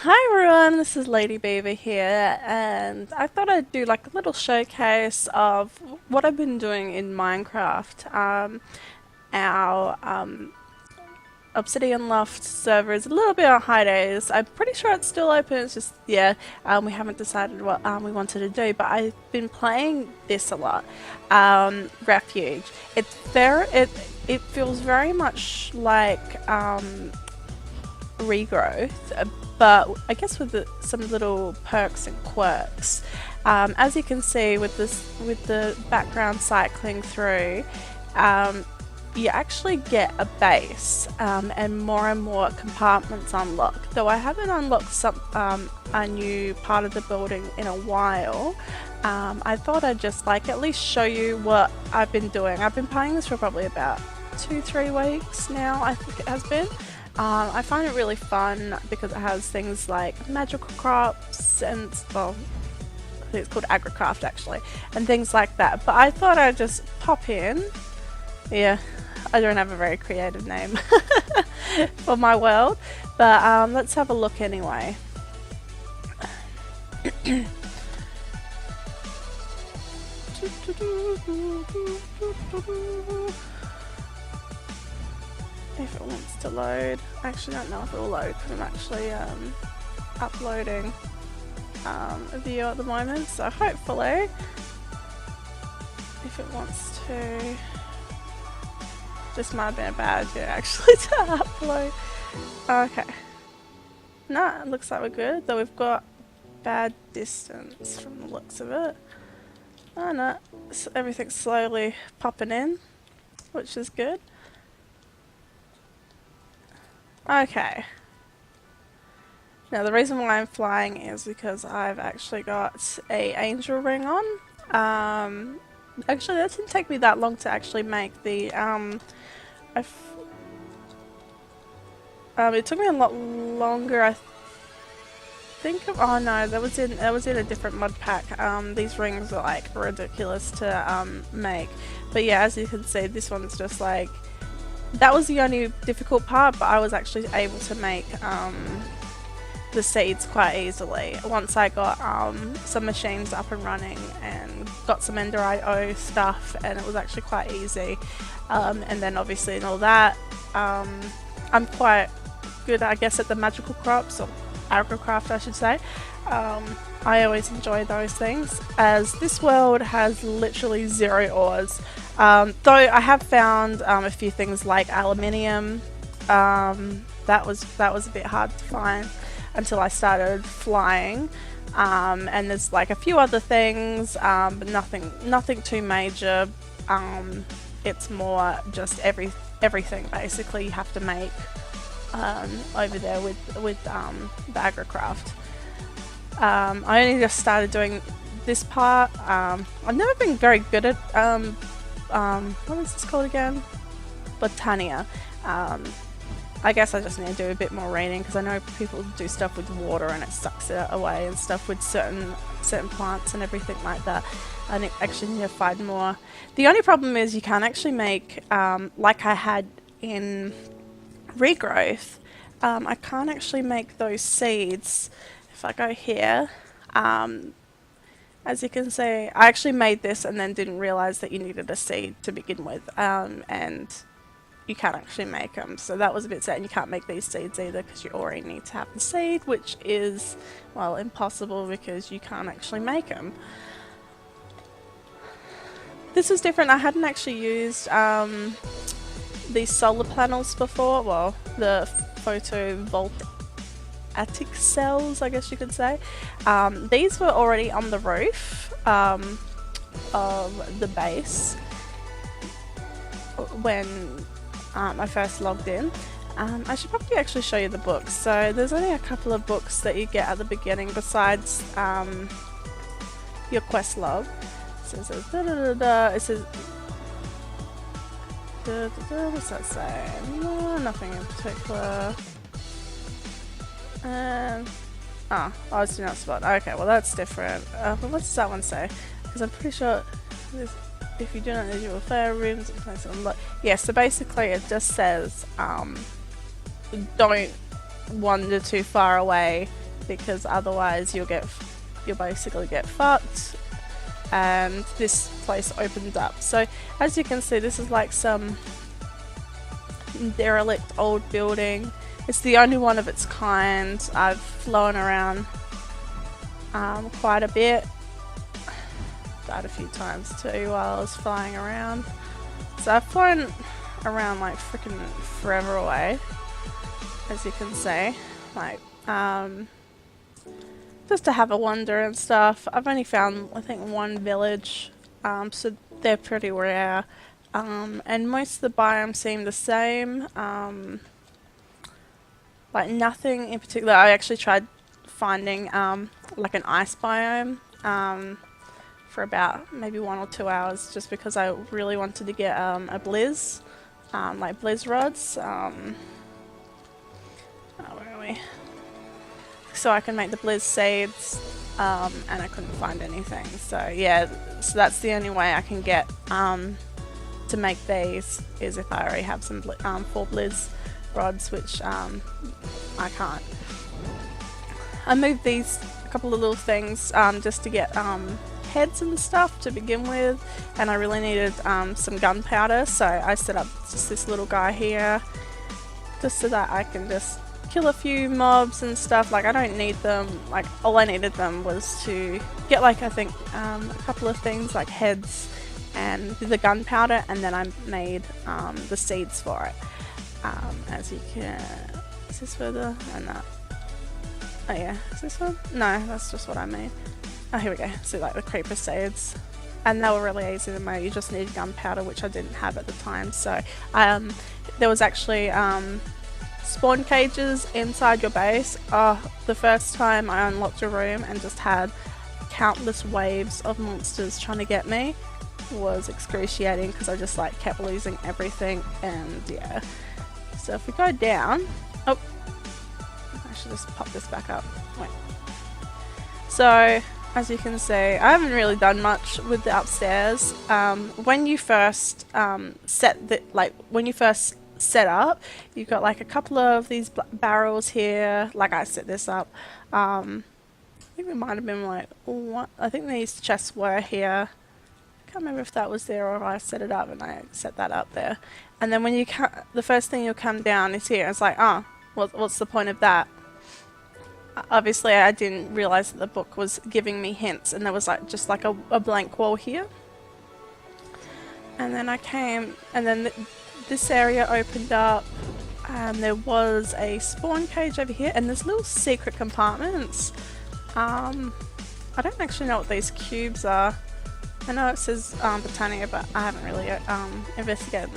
Hi everyone, this is Lady Beaver here, and I thought I'd do like a little showcase of what I've been doing in Minecraft. Our Obsidian Loft server is a little bit on hiatus. I'm pretty sure it's still open. It's just we haven't decided what we wanted to do. But I've been playing this a lot. Refuge. It feels very much like regrowth, but I guess with some little perks and quirks. As you can see with the background cycling through, you actually get a base and more compartments unlock. Though I haven't unlocked a new part of the building in a while, I thought I'd just like at least show you what I've been doing. I've been playing this for probably about 2-3 weeks now, I think it has been. I find it really fun because it has things like magical crops and, well, I think it's called Agricraft actually, and things like that. But I thought I'd just pop in. Yeah, I don't have a very creative name for my world, but let's have a look anyway. If it wants to load. I actually don't know if it will load because I'm actually uploading a video at the moment, so hopefully if it wants to. This might have been a bad idea actually to upload. Okay. No, it looks like we're good, though we've got bad distance from the looks of it. Oh no, everything's slowly popping in, which is good. Okay. Now the reason why I'm flying is because I've actually got a angel ring on. Actually that didn't take me that long to actually make the it took me a lot longer, I think oh no, that was in a different mod pack. These rings are like ridiculous to make. But yeah, as you can see, this one's just like, that was the only difficult part, but I was actually able to make the seeds quite easily once I got some machines up and running and got some Ender IO stuff, and it was actually quite easy. And then obviously in all that, I'm quite good, I guess, at the magical crops, or Agricraft I should say. I always enjoy those things, as this world has literally 0 ores. Though I have found a few things like aluminium. That was a bit hard to find until I started flying. And there's like a few other things, but nothing too major. It's more just everything basically you have to make over there with the Agricraft. I only just started doing this part. I've never been very good at what is this called again? Botania. I guess I just need to do a bit more reading, because I know people do stuff with water and it sucks it away, and stuff with certain plants and everything like that. I actually need to find more. The only problem is you can't actually make, like I had in regrowth, I can't actually make those seeds. If I go here, as you can see, I actually made this and then didn't realize that you needed a seed to begin with, and you can't actually make them, so that was a bit sad. And you can't make these seeds either because you already need to have the seed, which is, well, impossible because you can't actually make them. This was different. I hadn't actually used these solar panels before, well, the photovoltaic cells, I guess you could say. These were already on the roof of the base when I first logged in. I should probably actually show you the books. So there's only a couple of books that you get at the beginning besides your quest log. So it says da, da, da, da. It says da, da, da. What's that say? No, nothing in particular. Oh, it's do not spot. Okay, well that's different. But what does that one say? Because I'm pretty sure this, if you do not use your fair rooms, place on yeah, so basically it just says don't wander too far away because otherwise you'll basically get fucked. And this place opened up. So as you can see, this is like some derelict old building. It's the only one of its kind. I've flown around quite a bit. Died a few times too while I was flying around. So I've flown around like freaking forever away, as you can see. Like, just to have a wander and stuff. I've only found, I think, one village, so they're pretty rare. And most of the biomes seem the same. Like nothing in particular. I actually tried finding like an ice biome for about maybe 1 or 2 hours, just because I really wanted to get a blizz, like blizz rods. Oh, where are we? So I can make the blizz seeds, and I couldn't find anything. So yeah, so that's the only way I can get to make these, is if I already have some 4 blizz rods, which I can't. I moved these couple of little things just to get heads and stuff to begin with, and I really needed some gunpowder, so I set up just this little guy here just so that I can just kill a few mobs and stuff. Like, I don't need them. Like, all I needed them was to get, like, I think a couple of things like heads and the gunpowder, and then I made the seeds for it. As you can, is this further? Oh, no. Oh yeah, is this one? No, that's just what I made. Oh, here we go. See, like the creeper seeds, and they were really easy to make. You just needed gunpowder, which I didn't have at the time. So there was actually spawn cages inside your base. The first time I unlocked a room and just had countless waves of monsters trying to get me was excruciating, because I just like kept losing everything. And yeah, so if we go down, oh, I should just pop this back up. Wait. So as you can see, I haven't really done much with the upstairs. When you first set up, you've got like a couple of these barrels here. Like, I set this up. I think it might have been like what? I think these chests were here. I can't remember if that was there or if I set it up and I set that up there. And then when you the first thing you'll come down is here. It's like, oh, what's the point of that? Obviously, I didn't realize that the book was giving me hints, and there was like just like a blank wall here. And then I came, and then this area opened up, and there was a spawn cage over here, and there's little secret compartments. I don't actually know what these cubes are. I know it says Botania, but I haven't really investigated.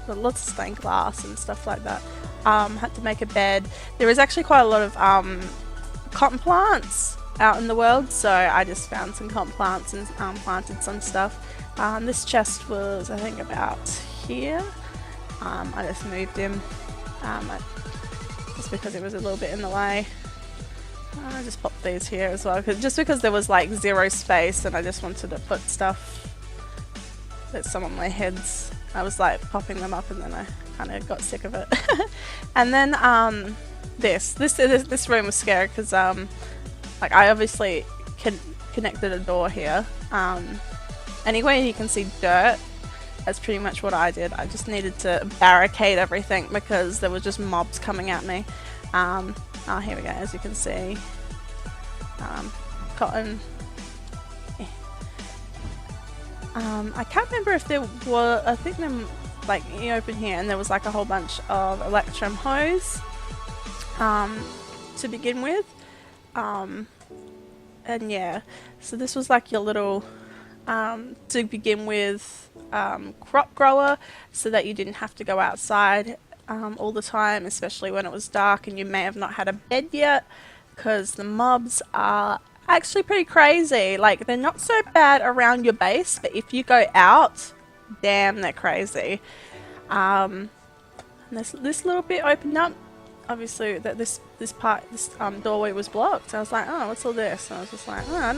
Lots of stained glass and stuff like that. Had to make a bed. There is actually quite a lot of cotton plants out in the world, so I just found some cotton plants and planted some stuff. This chest was, I think, about here. I just moved him just because it was a little bit in the way. I just popped these here as well, just because there was like 0 space, and I just wanted to put stuff at some of my heads. I was like popping them up, and then I kind of got sick of it. And then this room was scary because like I obviously connected a door here. Anyway, you can see dirt. That's pretty much what I did. I just needed to barricade everything because there were just mobs coming at me. Oh, here we go. As you can see, cotton. I can't remember if there were, I think them, like, you open here and there was like a whole bunch of electrum hose to begin with. And yeah, so this was like your little, to begin with, crop grower, so that you didn't have to go outside all the time, especially when it was dark and you may have not had a bed yet, because the mobs are actually pretty crazy. Like, they're not so bad around your base, but if you go out, damn, they're crazy. And this little bit opened up. Obviously, that this doorway was blocked. I was like, oh, what's all this? And I was just like, oh, I've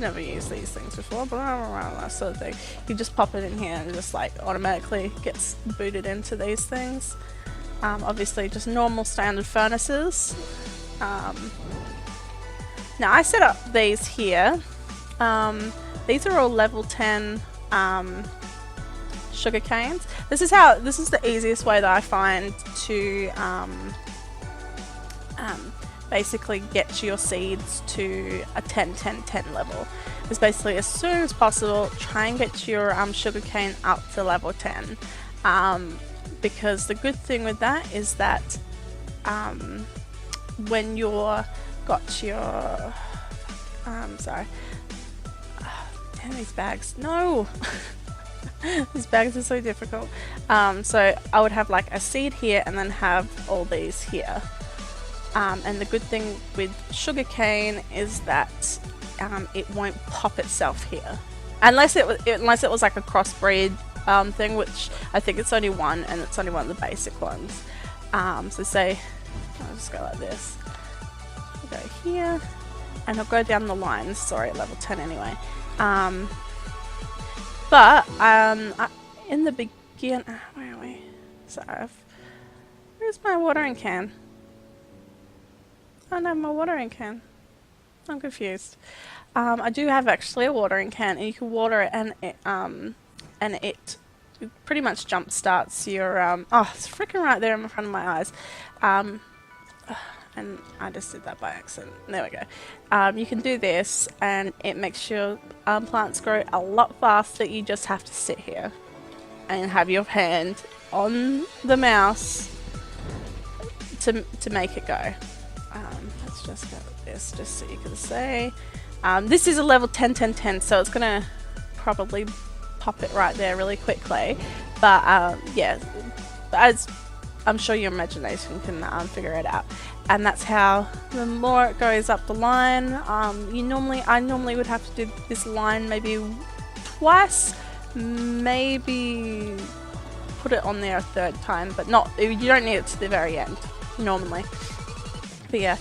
never used these things before, blah, blah, blah, sort of thing. You just pop it in here and it just like automatically gets booted into these things. Obviously, just normal standard furnaces. Now I set up these here. These are all level 10 sugar canes. This is the easiest way that I find to basically get your seeds to a 10-10-10 level. Is basically as soon as possible try and get your sugarcane up to level 10, because the good thing with that is that when you're got your sorry, damn these bags, no. These bags are so difficult. So I would have like a seed here and then have all these here. And the good thing with sugarcane is that it won't pop itself here, unless it was like a crossbreed thing, which I think it's only one, and it's only one of the basic ones. So say I'll just go like this. I'll go here, and I'll go down the line. Sorry, at level 10 anyway. But in the beginning, where are we? So where's my watering can? I don't have my watering can. I'm confused. I do have actually a watering can, and you can water it, and it pretty much jump starts your oh, it's freaking right there in front of my eyes. And I just did that by accident. There we go. You can do this, and it makes your plants grow a lot faster. You just have to sit here and have your hand on the mouse to make it go. Let's just go with this, just so you can see. This is a level 10-10-10, so it's gonna probably pop it right there really quickly. But yeah, as I'm sure your imagination can figure it out. And that's how the more it goes up the line. I normally would have to do this line maybe twice, maybe put it on there a third time, but not. You don't need it to the very end normally. But yeah,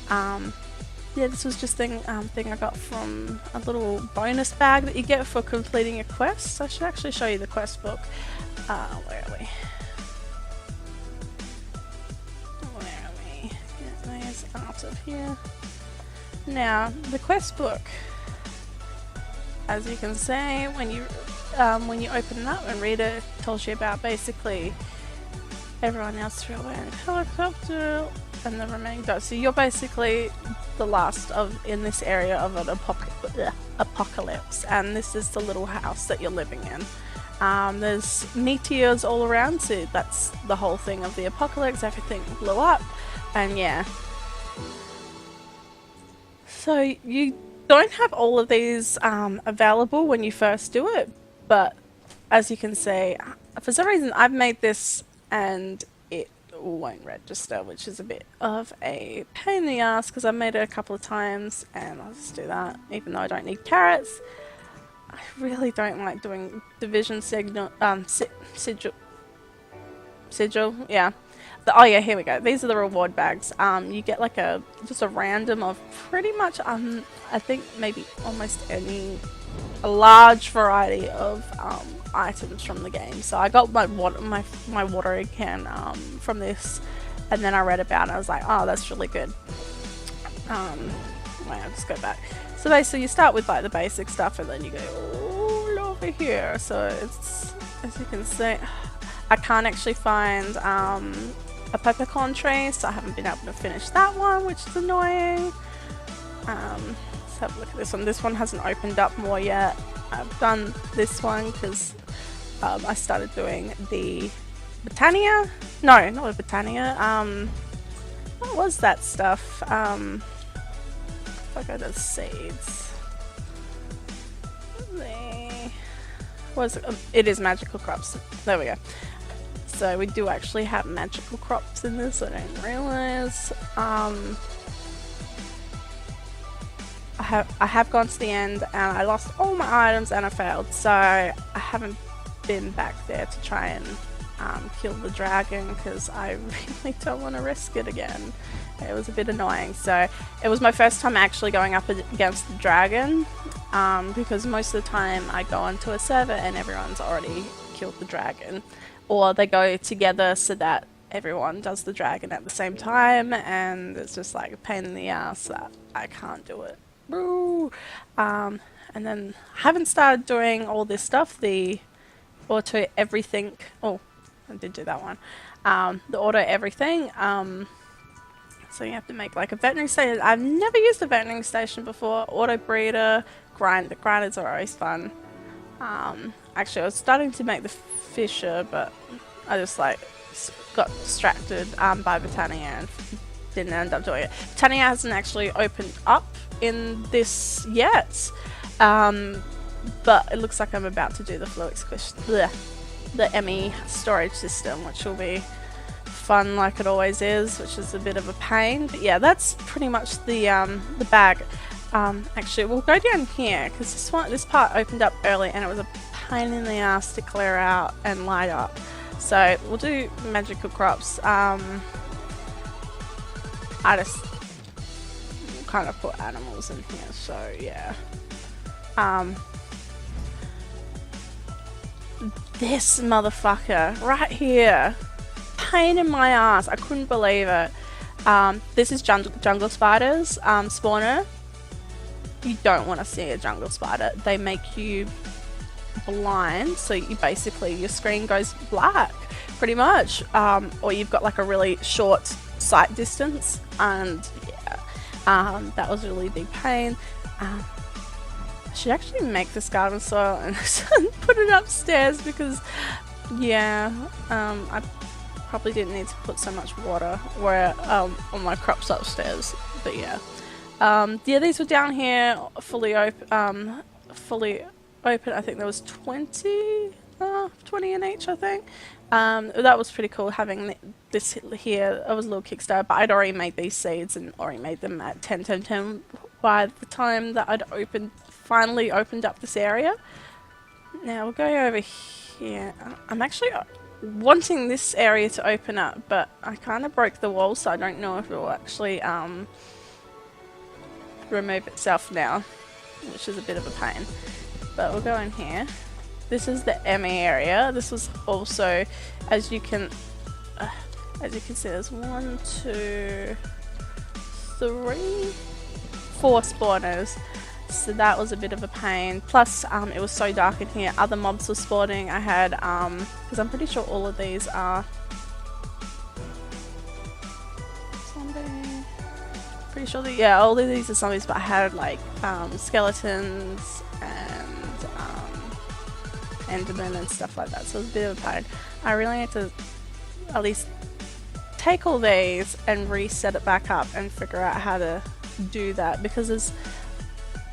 yeah, this was just thing I got from a little bonus bag that you get for completing a quest. I should actually show you the quest book. Where are we? Out of here. Now the quest book, as you can see, when you open it up and read it, it tells you about basically everyone else through a helicopter and the remaining dots. So you're basically the last in this area of an apocalypse, and this is the little house that you're living in. There's meteors all around, so that's the whole thing of the apocalypse. Everything blew up, and yeah. So you don't have all of these available when you first do it, but as you can see, for some reason I've made this and it won't register, which is a bit of a pain in the ass because I've made it a couple of times, and I'll just do that even though I don't need carrots. I really don't like doing division sigil, yeah. Oh yeah, here we go. These are the reward bags. You get like just a random of pretty much I think maybe almost a large variety of items from the game. So I got my watering can from this, and then I read about it. I was like, oh, that's really good. Wait, I'll just go back. So basically, you start with like the basic stuff, and then you go all over here. So it's, as you can see, I can't actually find a peppercorn tree, so I haven't been able to finish that one, which is annoying. Let's have a look at this one. This one hasn't opened up more yet. I've done this one because I started doing the Botania. No, not the Botania. What was that stuff? If I go to seeds, it is magical crops. There we go. So we do actually have magical crops in this, I didn't realise. I have gone to the end and I lost all my items and I failed, so I haven't been back there to try and kill the dragon because I really don't want to risk it again. It was a bit annoying. So it was my first time actually going up against the dragon, because most of the time I go onto a server and everyone's already killed the dragon. Or they go together so that everyone does the dragon at the same time, and it's just like a pain in the ass that I can't do it. Woo! And then I haven't started doing all this stuff, the auto everything. Oh, I did do that one. The auto everything. So you have to make like a veterinary station. I've never used a veterinary station before. Auto breeder, the grinders are always fun. Actually, I was starting to make the fisher, but I just like got distracted by Botania and didn't end up doing it. Botania hasn't actually opened up in this yet, but it looks like I'm about to do the fluid squish, the ME storage system, which will be fun like it always is, which is a bit of a pain. But yeah, that's pretty much the bag. Actually, we'll go down here because this part opened up early and it was a pain in the ass to clear out and light up. So we'll do magical crops. I just kind of put animals in here, so yeah. This motherfucker right here, pain in my ass. I couldn't believe it. This is jungle spiders spawner. You don't want to see a jungle spider. They make you blind, so you basically your screen goes black pretty much, or you've got like a really short sight distance, and yeah, that was a really big pain. I should actually make this garden soil and put it upstairs because yeah, I probably didn't need to put so much water where on my crops upstairs, but yeah. Yeah, these were down here fully open. I think there was 20 in each, I think. That was pretty cool having this here. It was a little Kickstarter, but I'd already made these seeds and already made them at 10 by the time that I'd finally opened up this area. Now we'll go over here. I'm actually wanting this area to open up, but I kind of broke the wall, so I don't know if it will actually remove itself now, which is a bit of a pain. But we'll go in here. This is the ME area. This was also, as you can see, there's 1, 2, 3, 4 spawners. So that was a bit of a pain. Plus, it was so dark in here. Other mobs were spawning. I had, because I'm pretty sure all of these are zombie. Pretty sure that, yeah, all of these are zombies, but I had like skeletons and endermen and stuff like that. So it was a bit of a pain. I really need to at least take all these and reset it back up and figure out how to do that, because there's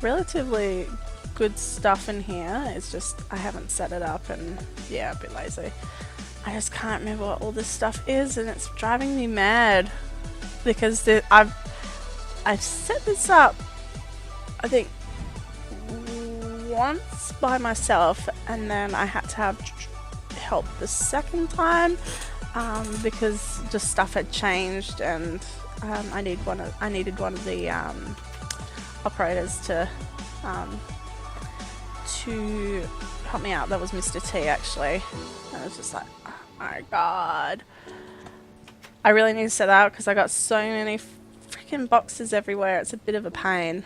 relatively good stuff in here. It's just I haven't set it up, and yeah, a bit lazy. I just can't remember what all this stuff is, and it's driving me mad because I've set this up, I think, once by myself, and then I had to have help the second time because just stuff had changed, and I needed one of the operators to help me out. That was Mr. T, actually. And I was just like, oh my god, I really need to set that up because I got so many freaking boxes everywhere. It's a bit of a pain.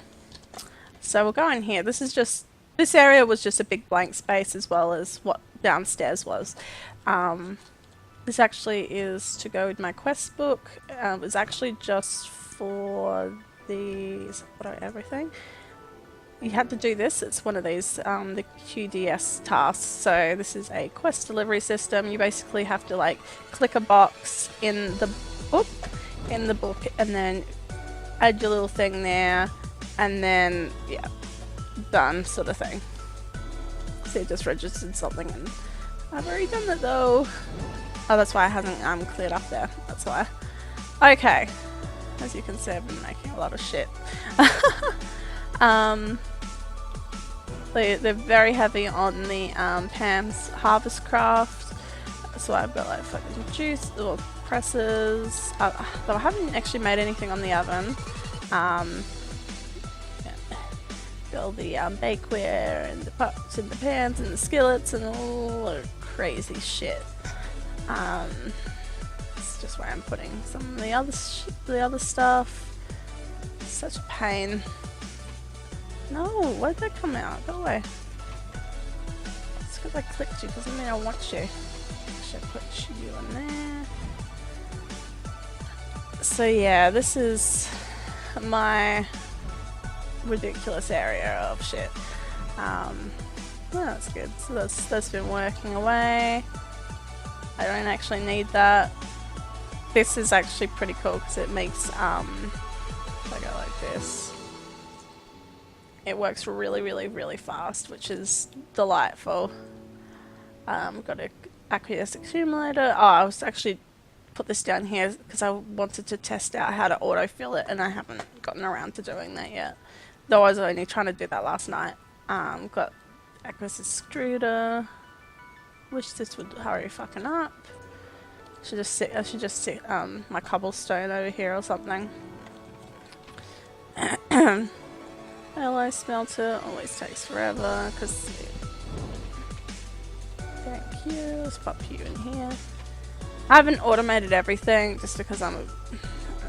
So we'll go in here. This area was just a big blank space, as well as what downstairs was. This actually is to go with my quest book. It was actually just for these, everything. You had to do this. It's one of these, the QDS tasks. So this is a quest delivery system. You basically have to like click a box in the book, and then add your little thing there, and then yeah, done, sort of thing. So it just registered something, and I've already done that though. Oh, that's why I haven't cleared up there. That's why. Okay. As you can see, I've been making a lot of shit. They're very heavy on the Pam's Harvest Craft. So I've got like fucking juice or presses. Though I haven't actually made anything on the oven. All the bakeware and the pots and the pans and the skillets and all the crazy shit. Let's just where I'm putting some of the other stuff. Such a pain. No, why did that come out? Go away. It's because I clicked you, doesn't mean I want you. Should put you in there. So yeah, this is my ridiculous area of shit. Well, that's good. So that's been working away. I don't actually need that. This is actually pretty cool because it makes if I go like this, it works really fast, which is delightful. Got a aqueous accumulator. Oh, I was actually put this down here because I wanted to test out how to autofill it, and I haven't gotten around to doing that yet. Though I was only trying to do that last night. Got aqueous extruder. Wish this would hurry fucking up. I should just sit my cobblestone over here or something. Alloy smelter always takes forever because. Thank you. Let's pop you in here. I haven't automated everything just because I'm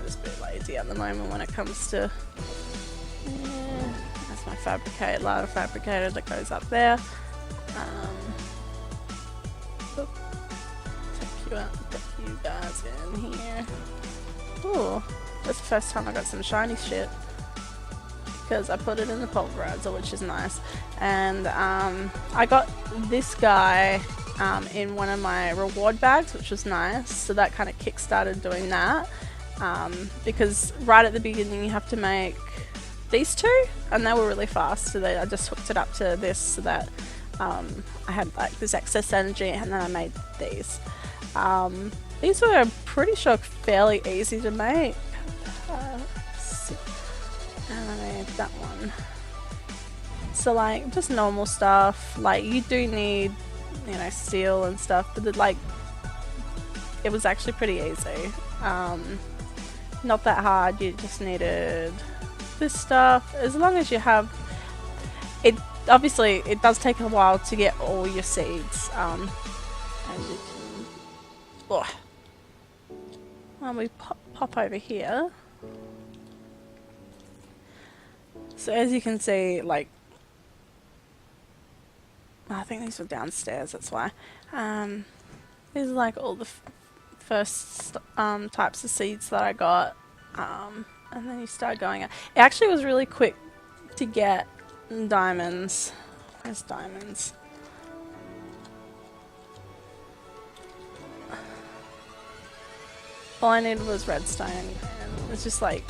just a bit lazy at the moment when it comes to. Yeah, that's my ladder fabricator that goes up there. Take you out, put you guys in here. Ooh, that's the first time I got some shiny shit because I put it in the pulverizer, which is nice. And I got this guy in one of my reward bags, which was nice. So that kind of kick-started doing that because right at the beginning you have to make these two, and they were really fast. So I just hooked it up to this so that I had like this excess energy, and then I made these. These were, I'm pretty sure, fairly easy to make. And I made that one. So like just normal stuff. Like you do need, you know, steel and stuff, but it was actually pretty easy. Not that hard. You just needed this stuff. As long as you have it. Obviously, it does take a while to get all your seeds. And you can. Oh. Well, we pop over here. So as you can see, like, I think these were downstairs, that's why. These are like all the first types of seeds that I got. And then you start going out. It actually was really quick to get diamonds. Where's diamonds? All I needed was redstone, and it's just like,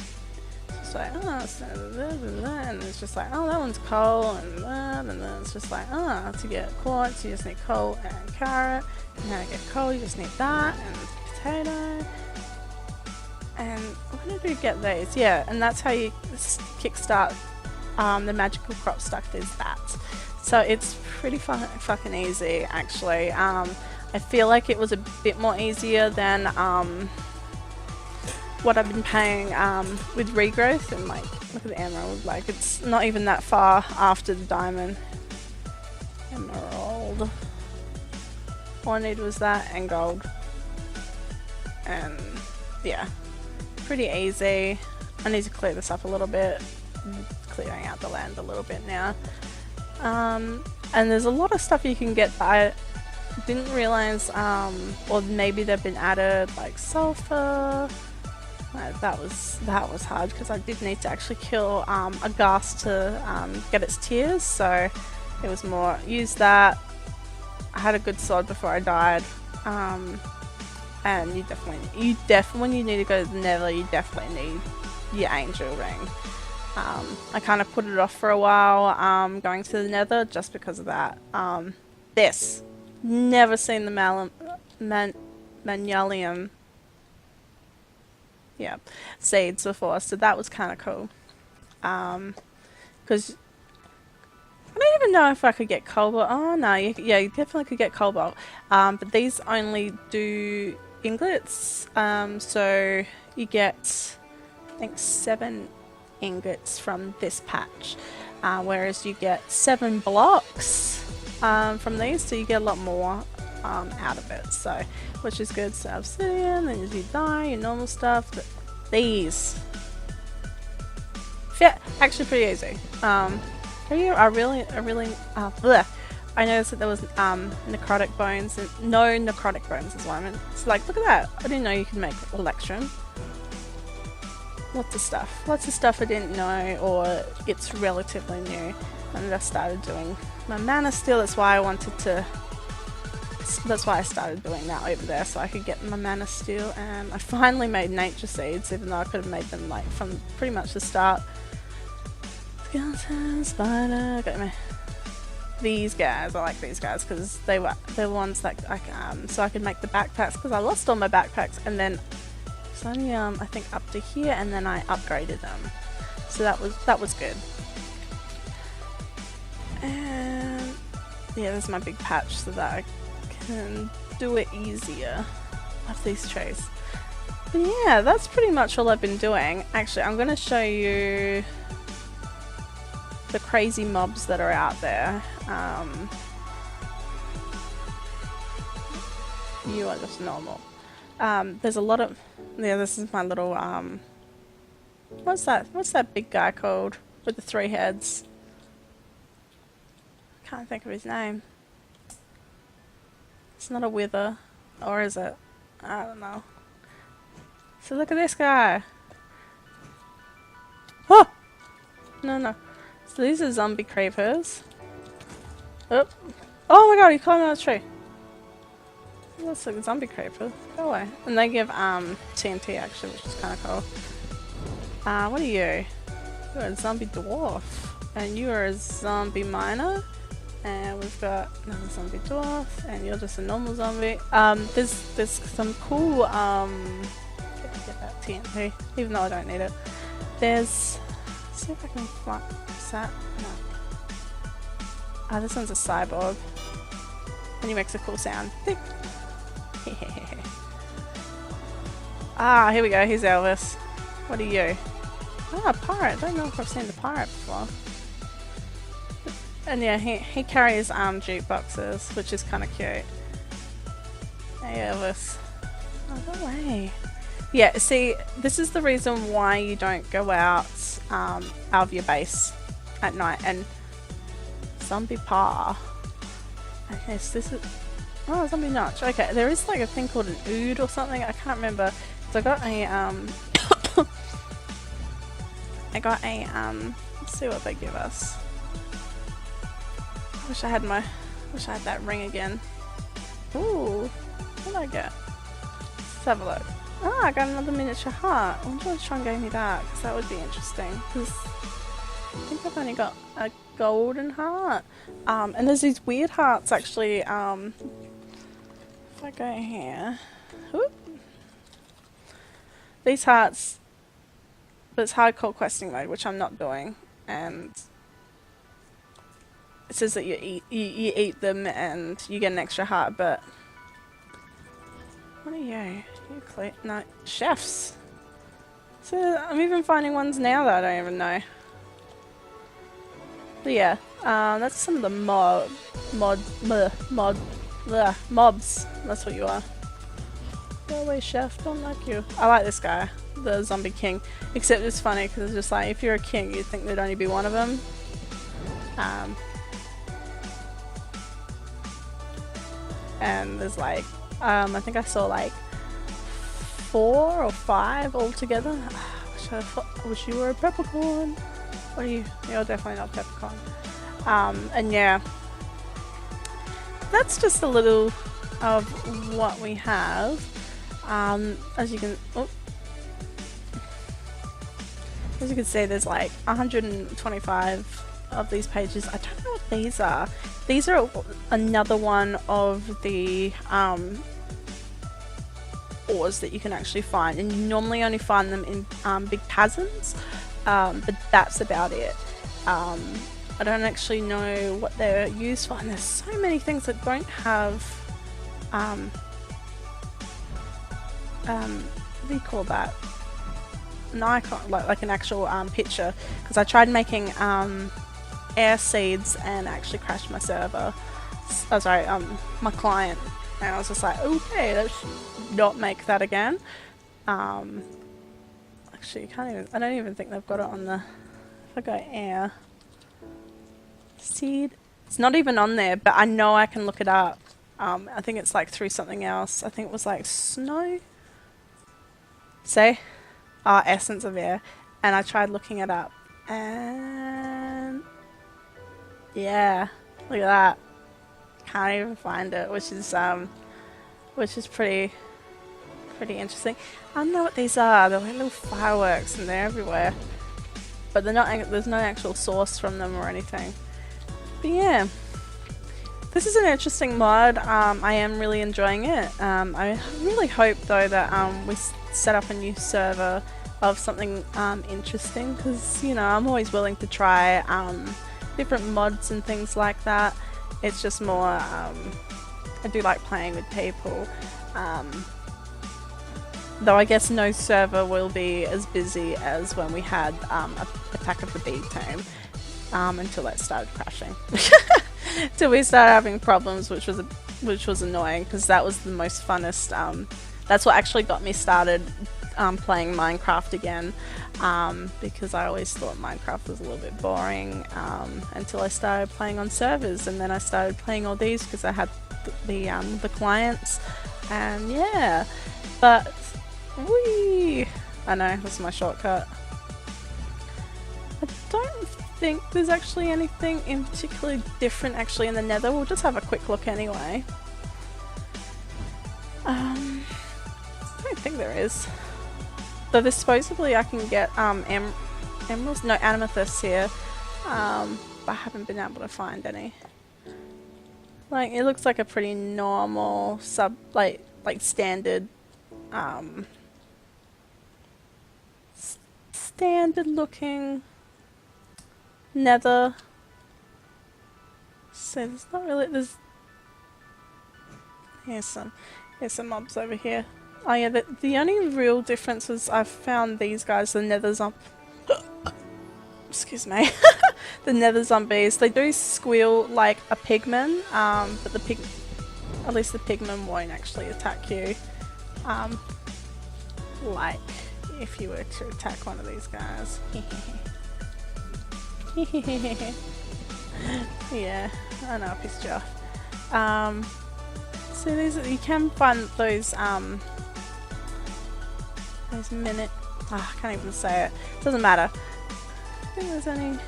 and it's just like, oh, that one's coal, and then it's just like, to get quartz you just need coal and carrot, and how to get coal you just need that, and potato. And when did we get these? Yeah, and that's how you kickstart the magical crop stuff, is that. So it's pretty fucking easy, actually. I feel like it was a bit more easier than what I've been paying with regrowth, and like, look at the emerald, like it's not even that far after the diamond. Emerald. All I needed was that and gold. And yeah, pretty easy. I need to clear this up a little bit. I'm clearing out the land a little bit now. And there's a lot of stuff you can get that I didn't realize, or maybe they've been added, like sulfur. That was hard because I did need to actually kill a ghast to get its tears, so it was more use that. I had a good sword before I died, and you definitely when you need to go to the Nether, you definitely need your angel ring. I kind of put it off for a while going to the Nether just because of that. This never seen the Manyalium. Yeah, seeds before, so that was kind of cool. Because I don't even know if I could get cobalt. Oh no, yeah, you definitely could get cobalt. But these only do ingots. So you get, I think, 7 ingots from this patch, whereas you get 7 blocks from these, so you get a lot more out of it, so which is good. So obsidian, then you do dye, your normal stuff. These, yeah, actually pretty easy. I really bleh. I noticed that there was necrotic bones, and no necrotic bones is what I meant. It's like, look at that, I didn't know you could make electrum. Lots of stuff I didn't know, or it's relatively new. And I started doing my mana steel. That's why I started doing that over there, so I could get my mana steel. And I finally made nature seeds, even though I could have made them like from pretty much the start. Skeleton, spider, got me. These guys, I like these guys because they're ones that so I could make the backpacks, because I lost all my backpacks, and then it's only I think up to here, and then I upgraded them, so that was good. And yeah, there's my big patch so that I can do it easier. Love these trees. But yeah, that's pretty much all I've been doing. Actually, I'm going to show you the crazy mobs that are out there. You are just normal. There's a lot of, yeah, this is my little what's that big guy called with the 3 heads? Can't think of his name. It's not a wither, or is it? I don't know. So look at this guy. Oh no. So these are zombie creepers. Oh my god, he climbed out a tree. Looks like a zombie creeper. Go away. And they give TNT actually, which is kind of cool. What are you? You're a zombie dwarf. And you are a zombie miner. And we've got another zombie dwarf. And you're just a normal zombie. There's some cool get that TNT, even though I don't need it. There's, let's see if I can find that. No. This one's a cyborg. And he makes a cool sound. Here we go, here's Elvis. What are you? Pirate. I don't know if I've seen the pirate before. And yeah, he carries jukeboxes, which is kind of cute. Hey Elvis. Oh, go away. Yeah, see, this is the reason why you don't go out of your base at night. And zombie paw. Okay, so this is, oh, zombie notch. Okay, there is like a thing called an ood or something. I can't remember. So I got a let's see what they give us. Wish I had that ring again. Ooh, what did I get? Let's have a look. I got another miniature heart. I wonder what Sean gave me that, because that would be interesting. Because I think I've only got a golden heart. And there's these weird hearts actually. If I go here, whoop, these hearts, but it's hardcore questing mode, which I'm not doing, and it says that you eat them and you get an extra heart. But what are you? No, chefs. So I'm even finding ones now that I don't even know. But yeah, that's some of the mobs. That's what you are. Go away, chef. Don't like you. I like this guy, the zombie king. Except it's funny because it's just like, if you're a king, you'd think there'd only be one of them. And there's like, I think I saw like 4 or 5 altogether. I wish you were a peppercorn. What are you? You're definitely not peppercorn. And yeah, that's just a little of what we have. As you can see, there's like 125 of these pages. I don't know what these are. These are another one of the ores that you can actually find, and you normally only find them in big chasms, but that's about it. I don't actually know what they're used for, and there's so many things that don't have what do you call that? An icon, like an actual picture, because I tried making air seeds and actually crashed my server. Oh, sorry, my client, and I was just like, okay, let's not make that again. Actually, I don't even think they've got it on the, if I go air, seed, it's not even on there, but I know I can look it up. I think it's like through something else. I think it was like snow, say, essence of air, and I tried looking it up, and yeah, look at that, can't even find it, which is pretty interesting. I don't know what these are. They're like little fireworks and they're everywhere, but they're not, there's no actual source from them or anything. But yeah, this is an interesting mod. I am really enjoying it. I really hope though that we set up a new server of something interesting, because you know, I'm always willing to try different mods and things like that. It's just more, I do like playing with people. Though I guess no server will be as busy as when we had Attack of the Bee team, until it started crashing. Till we started having problems, which was annoying, because that was the most funnest. That's what actually got me started playing Minecraft again, because I always thought Minecraft was a little bit boring, until I started playing on servers, and then I started playing all these because I had the clients, and yeah, but whee! I know, that's my shortcut. I don't think there's actually anything in particularly different actually in the nether. We'll just have a quick look anyway. I don't think there is. Though there's supposedly I can get emeralds, no, amethysts here, but I haven't been able to find any. Like, it looks like a pretty normal like standard standard looking nether. So there's not really, here's some mobs over here. Oh yeah, the only real difference is I've found these guys, the nether excuse me, the nether zombies. They do squeal like a pigman, but at least the pigman won't actually attack you, like if you were to attack one of these guys. Yeah, I know, I pissed you off. So you can find those minute, I can't even say it, doesn't matter. I think there's any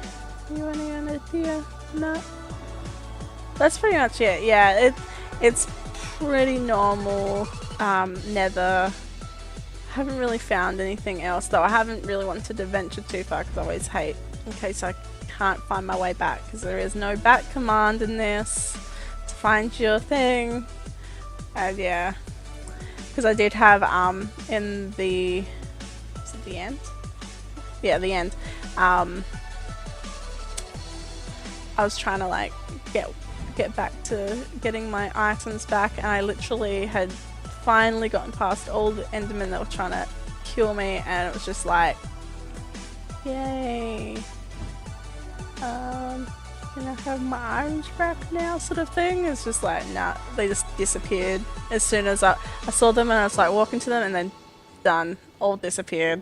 idea? No, that's pretty much it. Yeah, it's pretty normal nether. Haven't really found anything else though. I haven't really wanted to venture too far because I always hate in case I can't find my way back, because there is no back command in this to find your thing. And yeah, because I did have in the, is it the end? Yeah, the end. I was trying to like get back to getting my items back, and I literally had finally gotten past all the endermen that were trying to kill me, and it was just like, yay, can I have my items back now, sort of thing. It's just like, nah, they just disappeared as soon as I saw them, and I was like walking to them, and then done, all disappeared.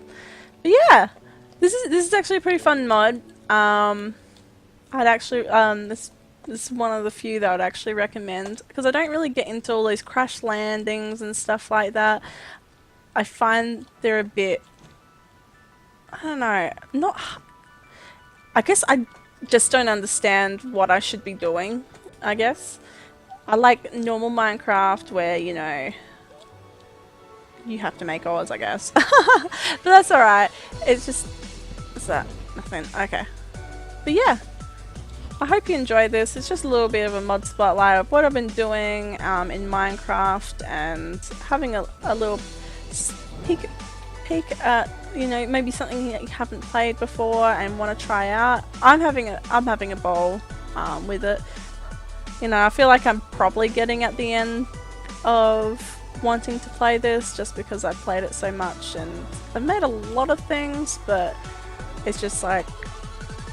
But yeah, this is actually a pretty fun mod. I'd actually this is one of the few that I'd actually recommend, because I don't really get into all these crash landings and stuff like that. I find they're a bit, I don't know, I guess I just don't understand what I should be doing, I guess. I like normal Minecraft where, you know, you have to make ores, I guess. But that's alright. It's just, what's that? Nothing. Okay. But yeah, I hope you enjoyed this. It's just a little bit of a mod spotlight of what I've been doing in Minecraft, and having a little peek at, you know, maybe something that you haven't played before and want to try out. I'm having a ball with it. You know, I feel like I'm probably getting at the end of wanting to play this, just because I've played it so much, and I've made a lot of things, but it's just like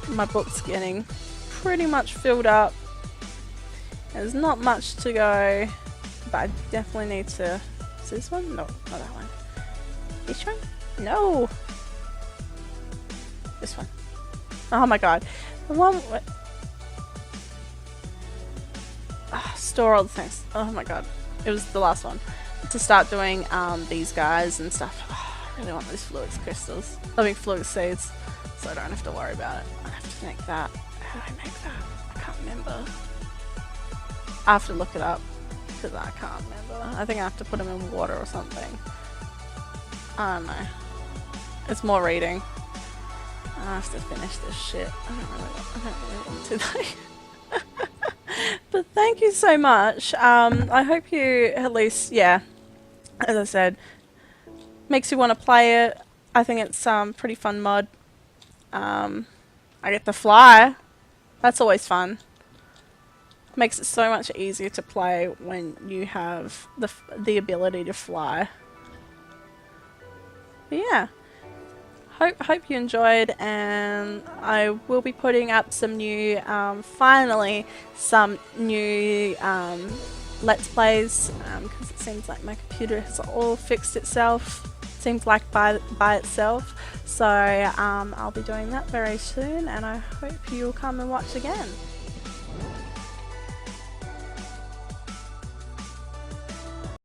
my book's getting pretty much filled up. There's not much to go, but I definitely need to... Is this one? No, not that one. This one? No! This one. Oh my god. The one... store all the things. Oh my god. It was the last one. To start doing these guys and stuff. Oh, I really want these fluid crystals. I mean fluid seeds. So I don't have to worry about it. I have to make that. How do I make that? I can't remember. I have to look it up. Because I can't remember. I think I have to put them in water or something. I don't know. It's more reading. I have to finish this shit. I don't really want to though. But thank you so much. I hope you at least, yeah, as I said, makes you want to play it. I think it's pretty fun mod. I get to fly. That's always fun. Makes it so much easier to play when you have the ability to fly. But yeah. Hope you enjoyed, and I will be putting up some new, finally, some new Let's Plays, because it seems like my computer has all fixed itself, seems like by itself, so I'll be doing that very soon, and I hope you'll come and watch again.